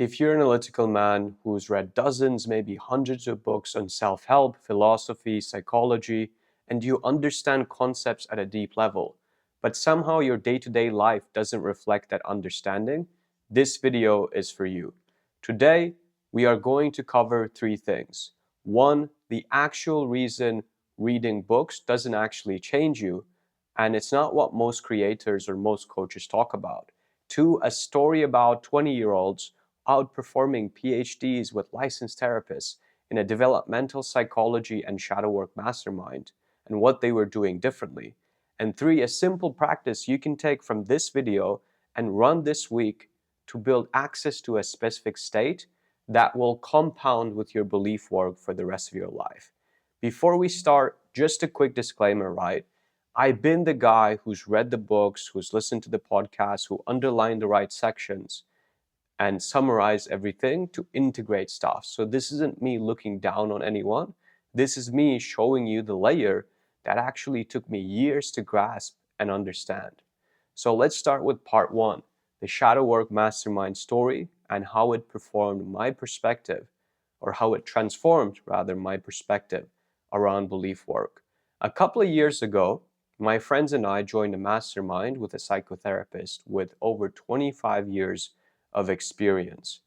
If you're an analytical man who's read dozens, maybe hundreds of books on self-help, philosophy, psychology, and you understand concepts at a deep level, but somehow your day-to-day life doesn't reflect that understanding, this video is for you. Today, we are going to cover three things. One, the actual reason reading books doesn't actually change you, and it's not what most creators or most coaches talk about. Two, a story about 20-year-olds outperforming PhDs with licensed therapists in a developmental psychology and shadow work mastermind and what they were doing differently. And three, a simple practice you can take from this video and run this week to build access to a specific state that will compound with your belief work for the rest of your life. Before we start, just a quick disclaimer, right? I've been the guy who's read the books, who's listened to the podcast, who underlined the right sections and summarize everything to integrate stuff. So this isn't me looking down on anyone. This is me showing you the layer that actually took me years to grasp and understand. So let's start with part one, the shadow work mastermind story and how it performed my perspective, or how it transformed rather my perspective around belief work. A couple of years ago, my friends and I joined a mastermind with a psychotherapist with over 25 years of experience.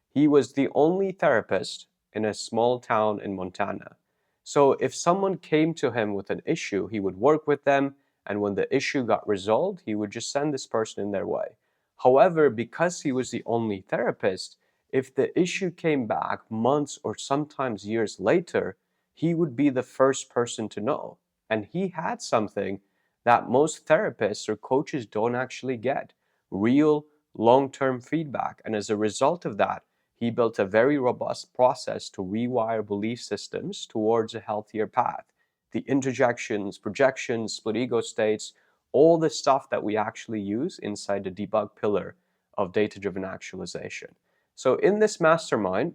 He was the only therapist in a small town in Montana. So if someone came to him with an issue, he would work with them, and when the issue got resolved, he would just send this person in their way. However, because he was the only therapist, if the issue came back months or sometimes years later, he would be the first person to know. And he had something that most therapists or coaches don't actually get: real long-term feedback. And as a result of that, he built a very robust process to rewire belief systems towards a healthier path. The interjections, projections, split ego states, all the stuff that we actually use inside the debug pillar of data-driven actualization. So in this mastermind,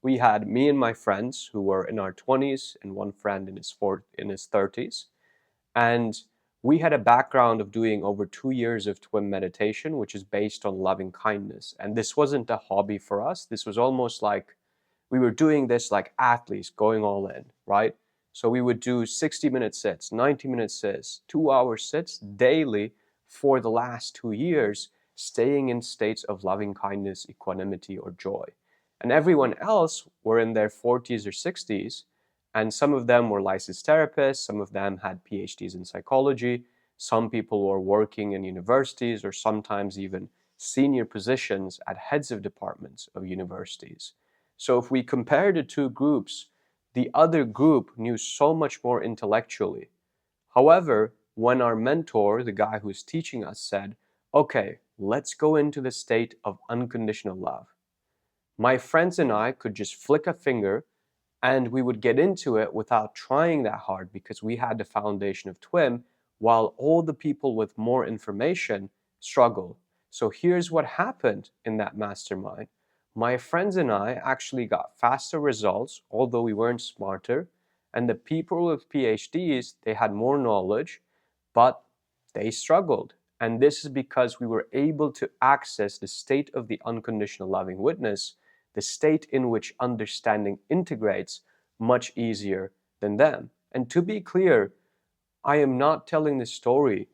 we had me and my friends who were in our 20s and one friend in his 30s. And we had a background of doing over 2 years of TWIM meditation, which is based on loving kindness. And this wasn't a hobby for us. This was almost like we were doing this like athletes going all in, right? So we would do 60-minute sits, 90-minute sits, 2-hour sits daily for the last 2 years, staying in states of loving kindness, equanimity, or joy. And everyone else were in their 40s or 60s. And some of them were licensed therapists, some of them had PhDs in psychology, some people were working in universities or sometimes even senior positions at heads of departments of universities. So if we compare the two groups, the other group knew so much more intellectually. However, when our mentor, the guy who's teaching us, said, okay, let's go into the state of unconditional love, my friends and I could just flick a finger and we would get into it without trying that hard because we had the foundation of TWIM, while all the people with more information struggled. So here's what happened in that mastermind. My friends and I actually got faster results, although we weren't smarter. And the people with PhDs, they had more knowledge, but they struggled. And this is because we were able to access the state of the unconditional loving witness, the state in which understanding integrates, much easier than them. And to be clear, I am not telling this story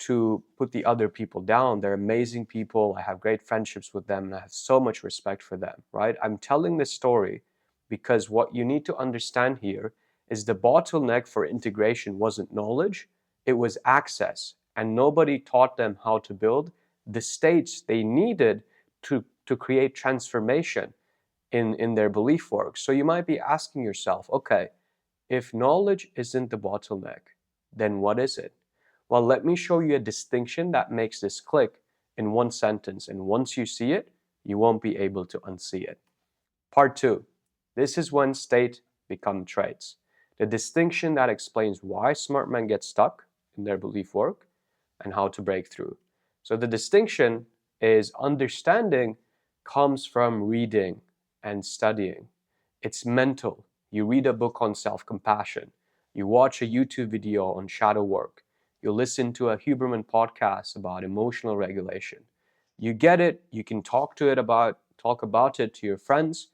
to put the other people down. They're amazing people. I have great friendships with them and I have so much respect for them, right? I'm telling this story because what you need to understand here is the bottleneck for integration wasn't knowledge, it was access. And nobody taught them how to build the states they needed to create transformation in their belief work. So you might be asking yourself, okay, if knowledge isn't the bottleneck, then what is it? Well, let me show you a distinction that makes this click in one sentence. And once you see it, you won't be able to unsee it. Part two, this is when state become traits. The distinction that explains why smart men get stuck in their belief work and how to break through. So the distinction is understanding comes from reading and studying. It's mental. You read a book on self-compassion. You watch a YouTube video on shadow work. You listen to a Huberman podcast about emotional regulation. You get it. You can talk talk about it to your friends.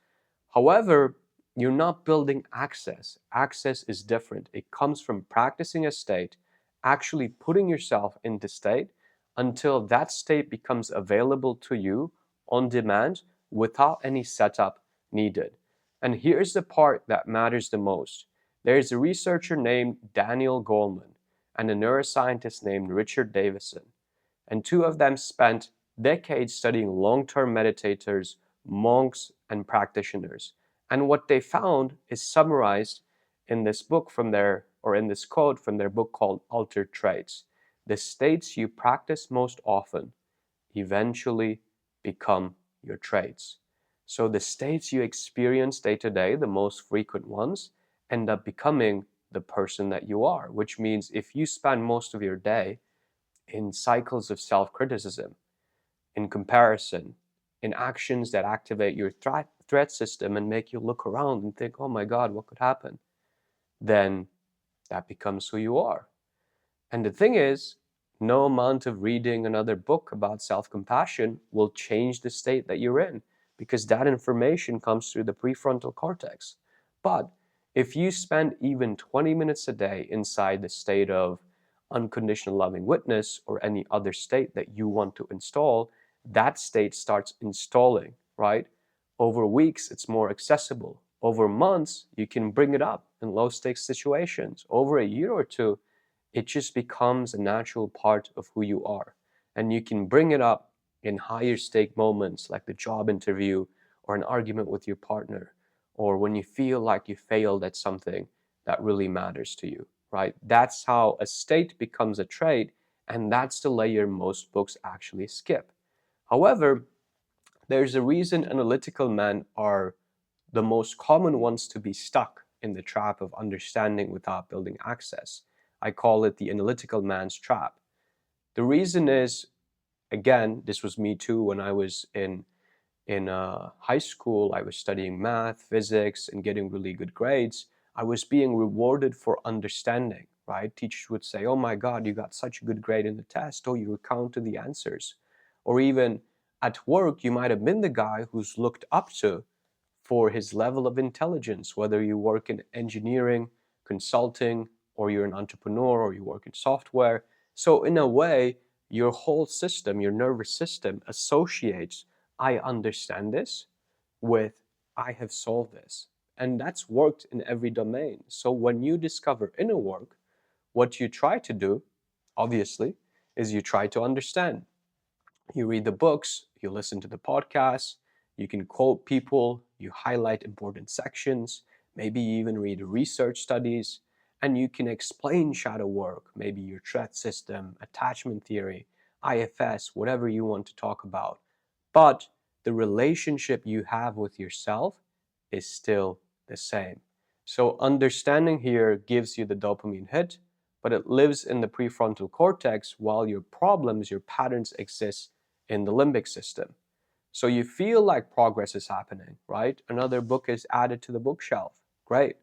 However, you're not building access. Access is different. It comes from practicing a state, actually putting yourself into state until that state becomes available to you on demand without any setup needed. And here's the part that matters the most. There is a researcher named Daniel Goleman and a neuroscientist named Richard Davidson, and two of them spent decades studying long-term meditators, monks, and practitioners. And what they found is summarized in this book from their, or in this quote from their book called Altered Traits. The states you practice most often eventually become your traits. So the states you experience day to day, the most frequent ones, end up becoming the person that you are, which means if you spend most of your day in cycles of self-criticism, in comparison, in actions that activate your threat system and make you look around and think, oh my God, what could happen? Then that becomes who you are. And the thing is, no amount of reading another book about self-compassion will change the state that you're in, because that information comes through the prefrontal cortex. But if you spend even 20 minutes a day inside the state of unconditional loving witness or any other state that you want to install, that state starts installing, right? Over weeks, it's more accessible. Over months, you can bring it up in low stakes situations. Over a year or two, it just becomes a natural part of who you are. And you can bring it up in higher stake moments like the job interview or an argument with your partner, or when you feel like you failed at something that really matters to you, right? That's how a state becomes a trait, and that's the layer most books actually skip. However, there's a reason analytical men are the most common ones to be stuck in the trap of understanding without building access. I call it the analytical man's trap. The reason is, again, this was me too when I was in high school. I was studying math, physics, and getting really good grades. I was being rewarded for understanding, right? Teachers would say, oh my God, you got such a good grade in the test. Oh, you recounted the answers. Or even at work, you might have been the guy who's looked up to for his level of intelligence, whether you work in engineering, consulting, or you're an entrepreneur, or you work in software. So in a way, your whole system, your nervous system associates, I understand this, with I have solved this. And that's worked in every domain. So when you discover inner work, what you try to do, obviously, is you try to understand. You read the books, you listen to the podcasts, you can quote people, you highlight important sections, maybe you even read research studies, and you can explain shadow work, maybe your threat system, attachment theory, IFS, whatever you want to talk about. But the relationship you have with yourself is still the same. So understanding here gives you the dopamine hit, but it lives in the prefrontal cortex while your problems, your patterns exist in the limbic system. So you feel like progress is happening, right? Another book is added to the bookshelf. Great.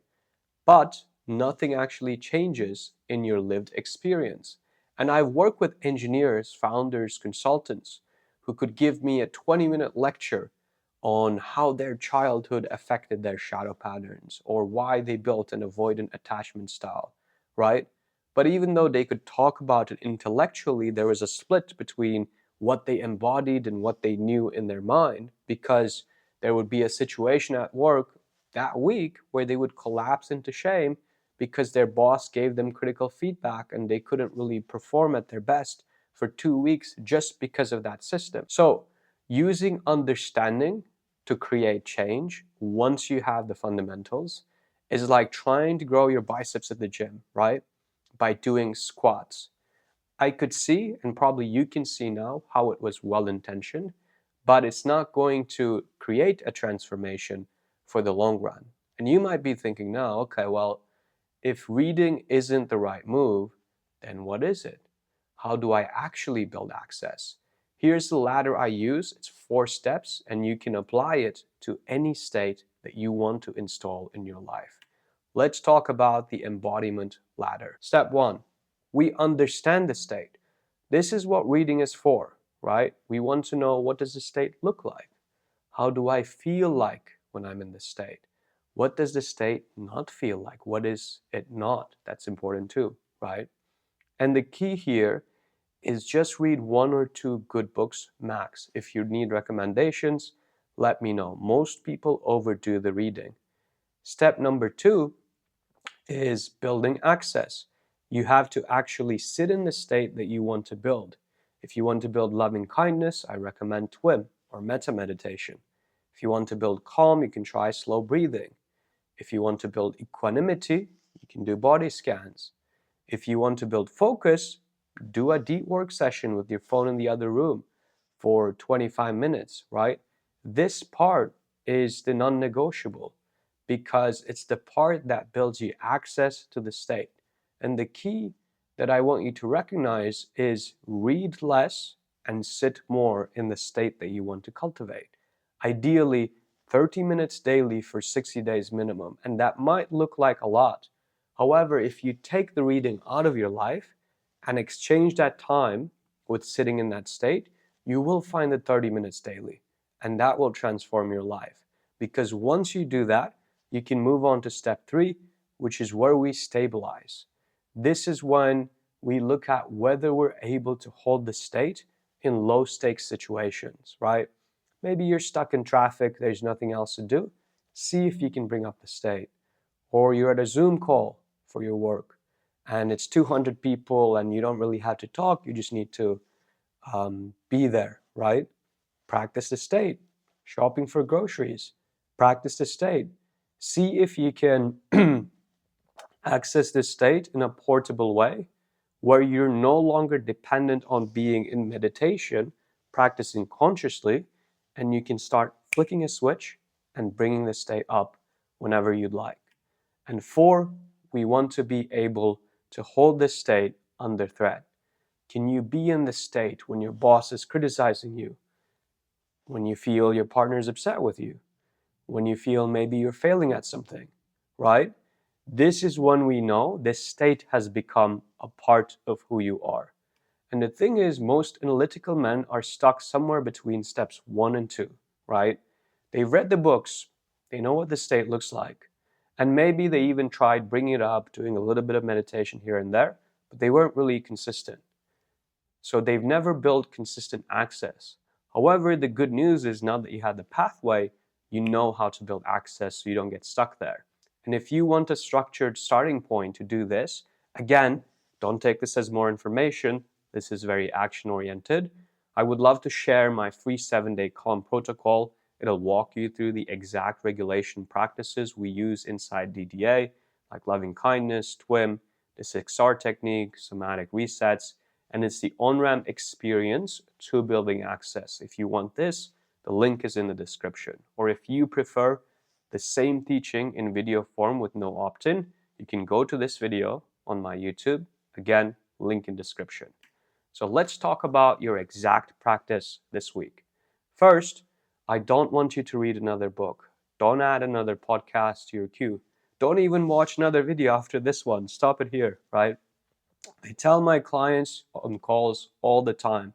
But nothing actually changes in your lived experience. And I've worked with engineers, founders, consultants who could give me a 20-minute lecture on how their childhood affected their shadow patterns or why they built an avoidant attachment style, right? But even though they could talk about it intellectually, there was a split between what they embodied and what they knew in their mind, because there would be a situation at work that week where they would collapse into shame because their boss gave them critical feedback and they couldn't really perform at their best for 2 weeks just because of that system. So using understanding to create change once you have the fundamentals is like trying to grow your biceps at the gym, right? By doing squats. I could see, and probably you can see now, how it was well-intentioned, but it's not going to create a transformation for the long run. And you might be thinking now, okay, well, if reading isn't the right move, then what is it? How do I actually build access? Here's the ladder I use. It's 4 steps, and you can apply it to any state that you want to install in your life. Let's talk about the embodiment ladder. Step 1, we understand the state. This is what reading is for, right? We want to know, what does the state look like? How do I feel like when I'm in this state? What does the state not feel like? What is it not? That's important too, right? And the key here is just read 1 or 2 good books max. If you need recommendations, let me know. Most people overdo the reading. Step number 2 is building access. You have to actually sit in the state that you want to build. If you want to build loving kindness, I recommend TWIM or metta meditation. If you want to build calm, you can try slow breathing. If you want to build equanimity, you can do body scans. If you want to build focus, do a deep work session with your phone in the other room for 25 minutes, right? This part is the non-negotiable because it's the part that builds you access to the state. And the key that I want you to recognize is read less and sit more in the state that you want to cultivate. Ideally, 30 minutes daily for 60 days minimum. And that might look like a lot. However, if you take the reading out of your life and exchange that time with sitting in that state, you will find the 30 minutes daily. And that will transform your life. Because once you do that, you can move on to step 3, which is where we stabilize. This is when we look at whether we're able to hold the state in low stakes situations, right? Maybe you're stuck in traffic, there's nothing else to do. See if you can bring up the state. Or you're at a Zoom call for your work and it's 200 people and you don't really have to talk, you just need to be there, right? Practice the state. Shopping for groceries, practice the state. See if you can access this state in a portable way where you're no longer dependent on being in meditation, practicing consciously, and you can start flicking a switch and bringing the state up whenever you'd like. And 4, we want to be able to hold this state under threat. Can you be in the state when your boss is criticizing you? When you feel your partner is upset with you? When you feel maybe you're failing at something, right? This is when we know this state has become a part of who you are. And the thing is, most analytical men are stuck somewhere between steps 1 and 2, right? They've read the books, they know what the state looks like, and maybe they even tried bringing it up, doing a little bit of meditation here and there, but they weren't really consistent. So they've never built consistent access. However, the good news is now that you have the pathway, you know how to build access so you don't get stuck there. And if you want a structured starting point to do this, again, don't take this as more information. This is very action oriented. I would love to share my free 7-day calm protocol. It'll walk you through the exact regulation practices we use inside DDA, like loving kindness, TWIM, the 6R technique, somatic resets, and it's the on-ramp experience to building access. If you want this, the link is in the description. Or if you prefer the same teaching in video form with no opt-in, you can go to this video on my YouTube. Again, link in description. So let's talk about your exact practice this week. First, I don't want you to read another book. Don't add another podcast to your queue. Don't even watch another video after this one. Stop it here, right? I tell my clients on calls all the time,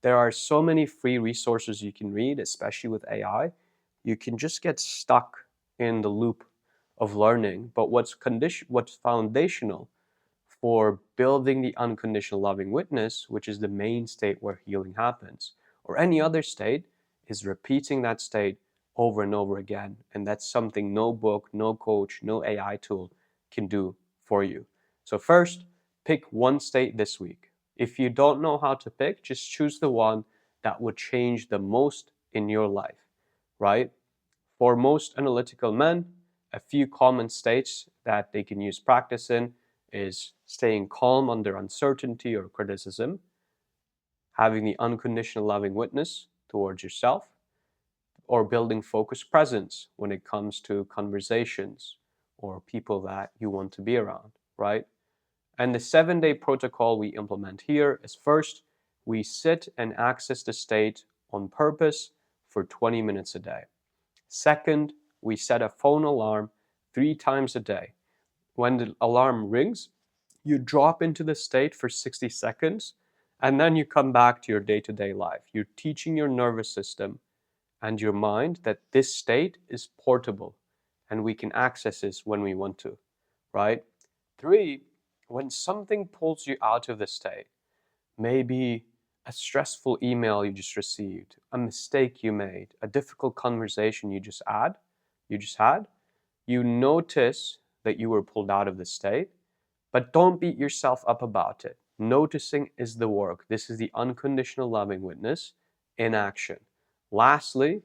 there are so many free resources you can read, especially with AI. You can just get stuck in the loop of learning. But what's foundational for building the unconditional loving witness, which is the main state where healing happens, or any other state, is repeating that state over and over again. And that's something no book, no coach, no AI tool can do for you. So first, pick one state this week. If you don't know how to pick, just choose the one that would change the most in your life, right? For most analytical men, a few common states that they can use practice in is staying calm under uncertainty or criticism, having the unconditional loving witness towards yourself, or building focused presence when it comes to conversations or people that you want to be around, right? And the 7-day protocol we implement here is first, we sit and access the state on purpose for 20 minutes a day. Second, we set a phone alarm 3 times a day. When the alarm rings, you drop into the state for 60 seconds, and then you come back to your day-to-day life. You're teaching your nervous system and your mind that this state is portable and we can access this when we want to, right? 3, when something pulls you out of the state, maybe a stressful email you just received, a mistake you made, a difficult conversation you just had, you notice that you were pulled out of the state, but don't beat yourself up about it. Noticing is the work. This is the unconditional loving witness in action. Lastly,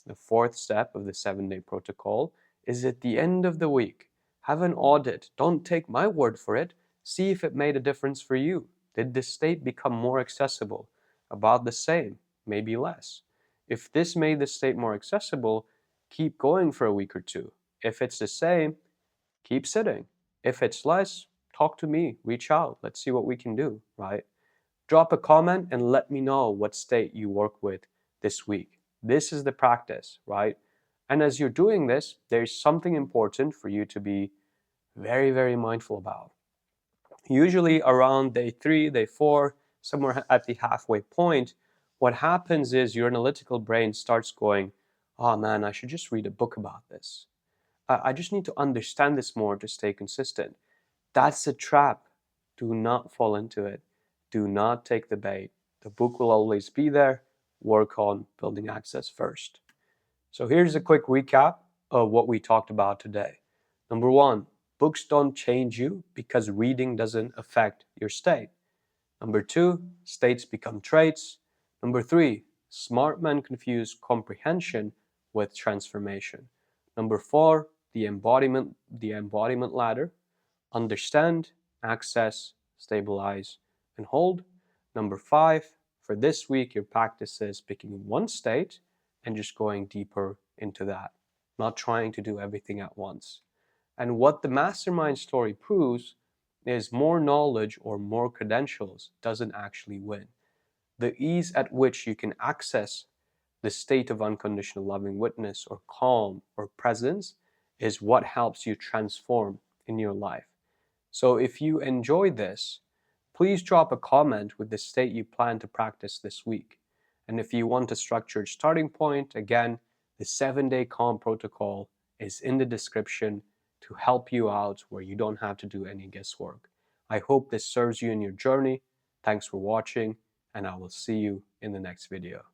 the 4th step of the 7-day protocol is at the end of the week, have an audit. Don't take my word for it. See if it made a difference for you. Did the state become more accessible? About the same, maybe less. If this made the state more accessible, keep going for a week or 2. If it's the same, keep sitting. If it's less, talk to me, reach out. Let's see what we can do, right? Drop a comment and let me know what state you work with this week. This is the practice, right? And as you're doing this, there's something important for you to be very, very mindful about. Usually around day 3, day 4, somewhere at the halfway point, what happens is your analytical brain starts going, oh man, I should just read a book about this. I just need to understand this more to stay consistent. That's a trap. Do not fall into it. Do not take the bait. The book will always be there. Work on building access first. So here's a quick recap of what we talked about today. Number 1, books don't change you because reading doesn't affect your state. Number 2, states become traits. Number 3, smart men confuse comprehension with transformation. Number 4, the embodiment ladder. Understand, access, stabilize, and hold. Number 5, for this week, your practice is picking one state and just going deeper into that, not trying to do everything at once. And what the mastermind story proves is more knowledge or more credentials doesn't actually win. The ease at which you can access the state of unconditional loving witness or calm or presence is what helps you transform in your life. So if you enjoyed this, please drop a comment with the state you plan to practice this week. And if you want a structured starting point, again, the 7-day calm protocol is in the description to help you out where you don't have to do any guesswork. I hope this serves you in your journey. Thanks for watching, and I will see you in the next video.